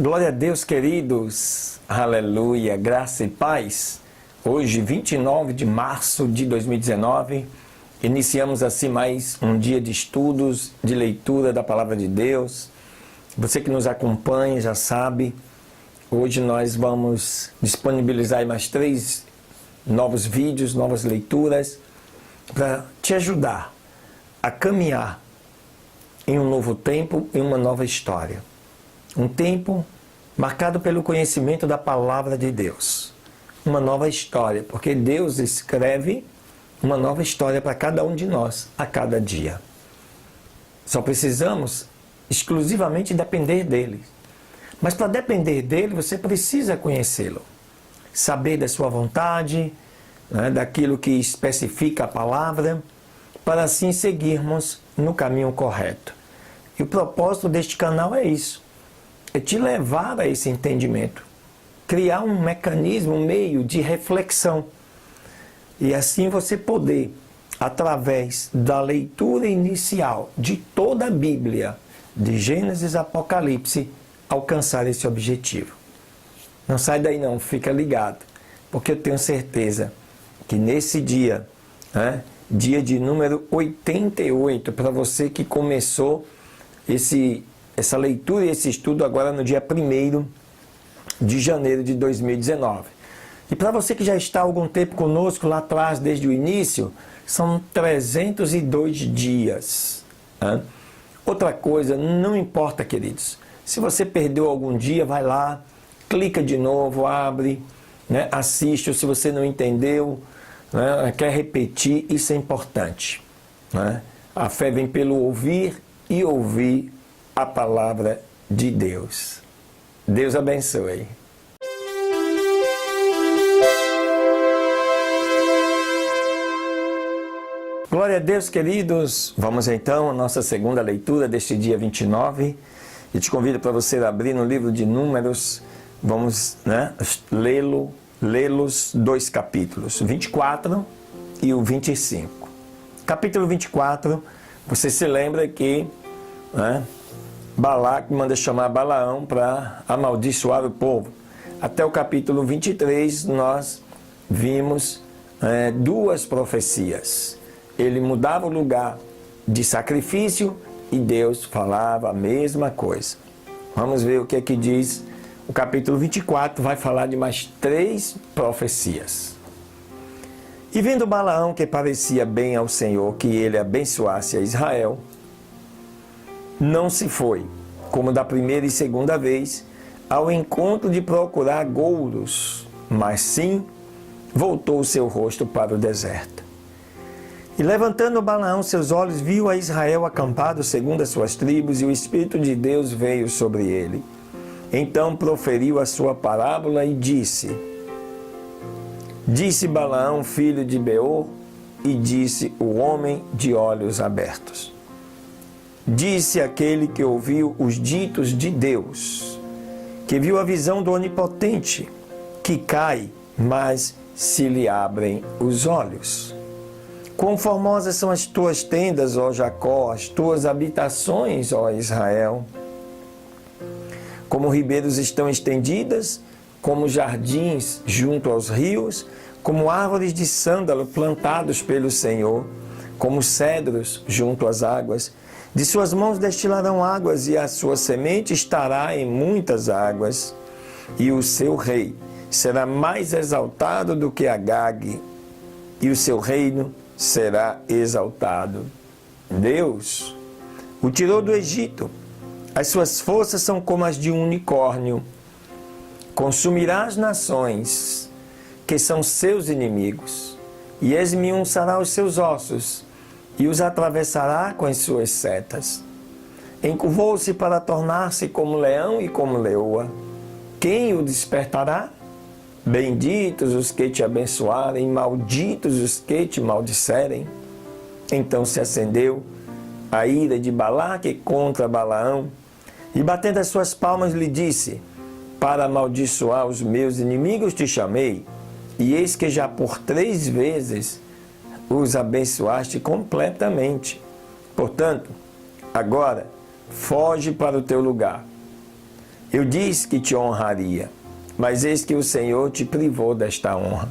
Glória a Deus, queridos. Aleluia, graça e paz. Hoje, 29 de março de 2019, iniciamos assim mais um dia de estudos, de leitura da Palavra de Deus. Você que nos acompanha já sabe, hoje nós vamos disponibilizar mais 3 novos vídeos, novas leituras, para te ajudar a caminhar em um novo tempo, em uma nova história. Um tempo marcado pelo conhecimento da Palavra de Deus. Uma nova história, porque Deus escreve uma nova história para cada um de nós, a cada dia. Só precisamos exclusivamente depender dele. Mas para depender dele, você precisa conhecê-lo. Saber da sua vontade, daquilo que especifica a palavra, para assim seguirmos no caminho correto. E o propósito deste canal é isso. É te levar a esse entendimento. Criar um mecanismo, um meio de reflexão. E assim você poder, através da leitura inicial de toda a Bíblia, de Gênesis a Apocalipse, alcançar esse objetivo. Não sai daí não, fica ligado. Porque eu tenho certeza que nesse dia, dia de número 88, para você que começou essa leitura e esse estudo agora no dia 1º de janeiro de 2019. E para você que já está há algum tempo conosco lá atrás, desde o início, são 302 dias. Outra coisa, não importa, queridos, se você perdeu algum dia, vai lá, clica de novo, abre, assiste, ou se você não entendeu, quer repetir, isso é importante. A fé vem pelo ouvir e ouvir a palavra de Deus. Deus abençoe. Glória a Deus, queridos. Vamos então à nossa segunda leitura deste dia 29. E te convido para você abrir no livro de Números. Vamos lê-los 2 capítulos, 24 e o 25. Capítulo 24, você se lembra que Balaque manda chamar Balaão para amaldiçoar o povo. Até o capítulo 23 nós vimos 2 profecias. Ele mudava o lugar de sacrifício e Deus falava a mesma coisa. Vamos ver o que é que diz o capítulo 24, vai falar de mais 3 profecias. E vendo Balaão que parecia bem ao Senhor que ele abençoasse a Israel, não se foi, como da primeira e segunda vez, ao encontro de procurar gouros, mas sim voltou o seu rosto para o deserto. E levantando Balaão seus olhos, viu a Israel acampado segundo as suas tribos, e o Espírito de Deus veio sobre ele. Então proferiu a sua parábola e disse: Disse Balaão, filho de Beor, e disse o homem de olhos abertos. Disse aquele que ouviu os ditos de Deus, que viu a visão do Onipotente, que cai, mas se lhe abrem os olhos. Quão formosas são as tuas tendas, ó Jacó, as tuas habitações, ó Israel. Como ribeiros estão estendidas, como jardins junto aos rios, como árvores de sândalo plantados pelo Senhor, como cedros junto às águas. De suas mãos destilarão águas, e a sua semente estará em muitas águas. E o seu rei será mais exaltado do que Agag, e o seu reino será exaltado. Deus o tirou do Egito. As suas forças são como as de um unicórnio. Consumirá as nações, que são seus inimigos, e esmiuçará os seus ossos, e os atravessará com as suas setas. Encurvou-se para tornar-se como leão e como leoa. Quem o despertará? Benditos os que te abençoarem, malditos os que te maldisserem. Então se acendeu a ira de Balaque contra Balaão, e batendo as suas palmas lhe disse: Para amaldiçoar os meus inimigos te chamei, e eis que já por 3 vezes os abençoaste completamente. Portanto, agora foge para o teu lugar, Eu disse que te honraria, mas eis que o Senhor te privou desta honra.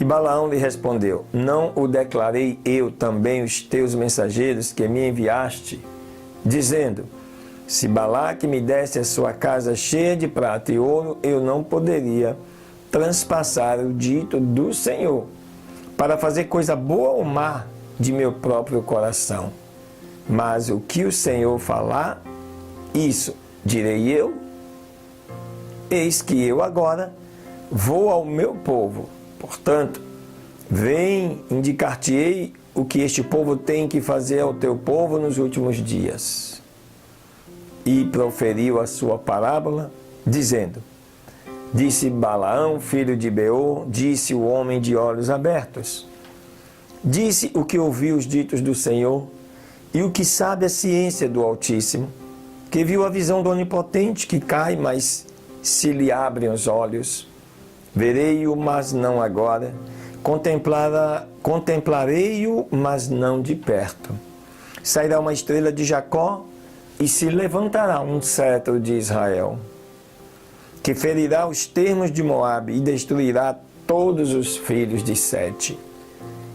E Balaão lhe respondeu: não o declarei eu também os teus mensageiros que me enviaste, dizendo: se Balaque me desse a sua casa cheia de prata e ouro, eu não poderia transpassar o dito do Senhor, para fazer coisa boa ou má de meu próprio coração. Mas o que o Senhor falar, isso direi eu. Eis que eu agora vou ao meu povo. Portanto, vem, indicar-te-ei o que este povo tem que fazer ao teu povo nos últimos dias. E proferiu a sua parábola, dizendo: disse Balaão, filho de Beor, disse o homem de olhos abertos. Disse o que ouviu os ditos do Senhor, e o que sabe a ciência do Altíssimo, que viu a visão do Onipotente que cai, mas se lhe abrem os olhos. Verei-o, mas não agora. Contemplarei-o, mas não de perto. Sairá uma estrela de Jacó, e se levantará um cetro de Israel, que ferirá os termos de Moabe e destruirá todos os filhos de Sete.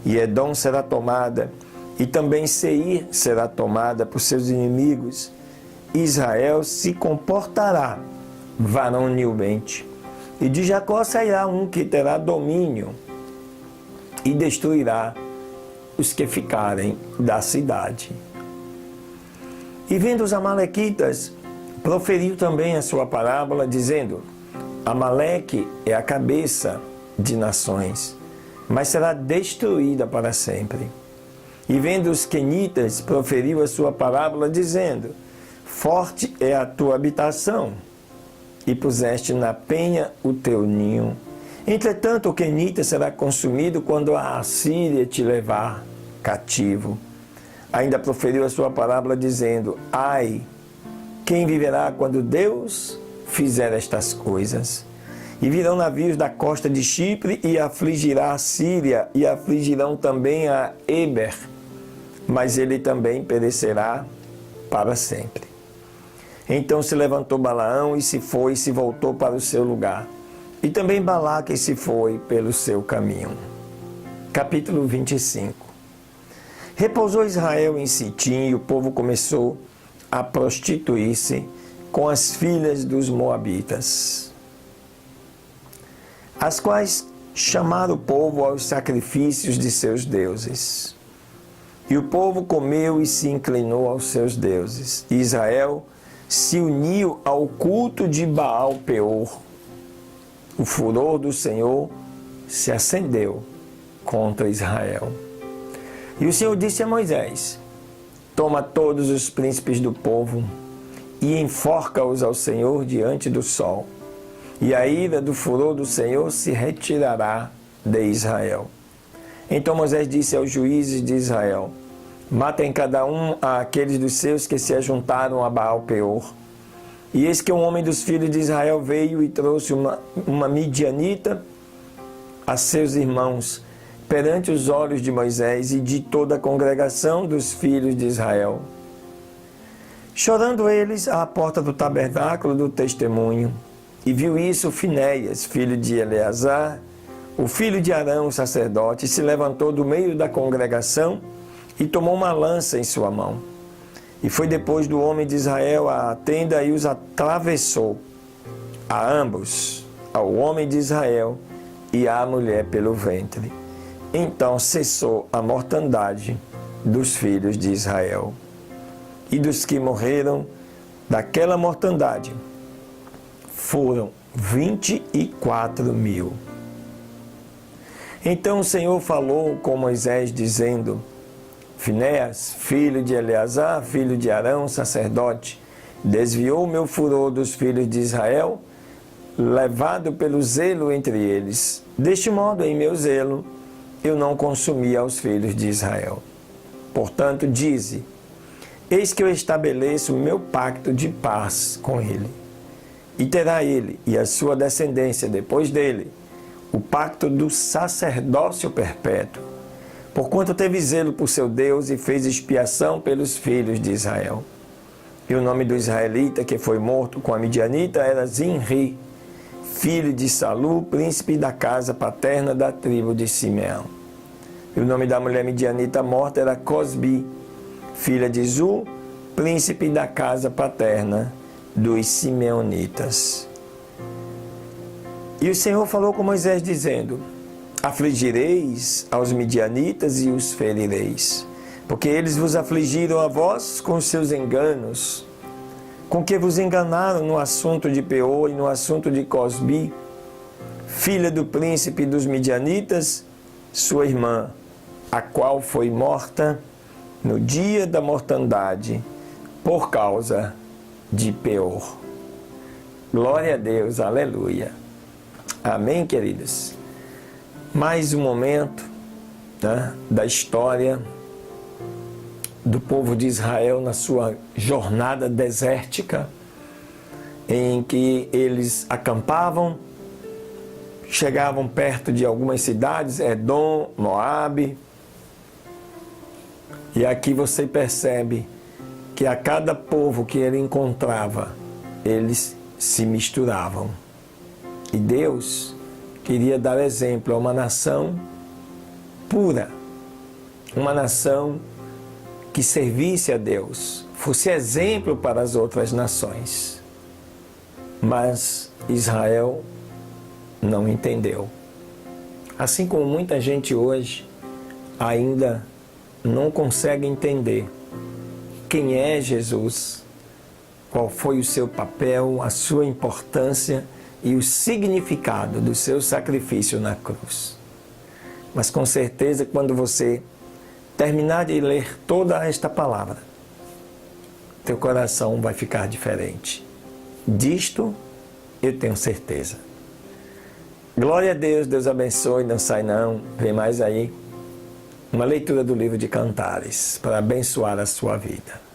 E Edom será tomada, e também Seir será tomada por seus inimigos. Israel se comportará varonilmente, e de Jacó sairá um que terá domínio e destruirá os que ficarem da cidade. E vendo os amalequitas, proferiu também a sua parábola, dizendo: Amaleque é a cabeça de nações, mas será destruída para sempre. E vendo os quenitas, proferiu a sua parábola, dizendo: forte é a tua habitação, e puseste na penha o teu ninho. Entretanto, o quenita será consumido quando a Assíria te levar cativo. Ainda proferiu a sua parábola, dizendo: ai, quem viverá quando Deus fizer estas coisas? E virão navios da costa de Chipre, e afligirá a Síria, e afligirão também a Eber, mas ele também perecerá para sempre. Então se levantou Balaão e se foi e se voltou para o seu lugar. E também Balaque se foi pelo seu caminho. Capítulo 25. Repousou Israel em Sitim, e o povo começou a prostituir-se com as filhas dos moabitas, as quais chamaram o povo aos sacrifícios de seus deuses. E o povo comeu e se inclinou aos seus deuses. E Israel se uniu ao culto de Baal-peor. O furor do Senhor se acendeu contra Israel. E o Senhor disse a Moisés: toma todos os príncipes do povo e enforca-os ao Senhor diante do sol. E a ira do furor do Senhor se retirará de Israel. Então Moisés disse aos juízes de Israel: matem cada um aqueles dos seus que se ajuntaram a Baal-peor. E eis que um homem dos filhos de Israel veio e trouxe uma midianita a seus irmãos, perante os olhos de Moisés e de toda a congregação dos filhos de Israel. Chorando eles à porta do tabernáculo do testemunho, e viu isso Finéias, filho de Eleazar, o filho de Arão, o sacerdote, e se levantou do meio da congregação e tomou uma lança em sua mão. E foi depois do homem de Israel à tenda e os atravessou, a ambos, ao homem de Israel e à mulher pelo ventre. Então cessou a mortandade dos filhos de Israel. E dos que morreram daquela mortandade foram 24.000. Então o Senhor falou com Moisés, dizendo: Finéias, filho de Eleazar, filho de Arão, sacerdote, desviou o meu furor dos filhos de Israel, levado pelo zelo entre eles. Deste modo, em meu zelo, eu não consumi aos filhos de Israel. Portanto, dize: eis que eu estabeleço o meu pacto de paz com ele. E terá ele e a sua descendência depois dele o pacto do sacerdócio perpétuo, porquanto teve zelo por seu Deus e fez expiação pelos filhos de Israel. E o nome do israelita que foi morto com a midianita era Zinri, filho de Salu, príncipe da casa paterna da tribo de Simeão. E o nome da mulher midianita morta era Cosbi, filha de Zu, príncipe da casa paterna dos simeonitas. E o Senhor falou com Moisés dizendo: afligireis aos midianitas e os ferireis, porque eles vos afligiram a vós com os seus enganos, com que vos enganaram no assunto de Peor e no assunto de Cosbi, filha do príncipe dos midianitas, sua irmã, a qual foi morta no dia da mortandade por causa de Peor. Glória a Deus, aleluia. Amém, queridos? Mais um momento, né, da história do povo de Israel na sua jornada desértica, em que eles acampavam, chegavam perto de algumas cidades, Edom, Moabe, e aqui você percebe que a cada povo que ele encontrava, eles se misturavam. E Deus queria dar exemplo a uma nação pura, uma nação que servisse a Deus, fosse exemplo para as outras nações. Mas Israel não entendeu. Assim como muita gente hoje ainda não consegue entender quem é Jesus, qual foi o seu papel, a sua importância e o significado do seu sacrifício na cruz. Mas com certeza, quando você terminar de ler toda esta palavra, teu coração vai ficar diferente. Disto eu tenho certeza. Glória a Deus, Deus abençoe, não sai não, vem mais aí uma leitura do livro de Cantares para abençoar a sua vida.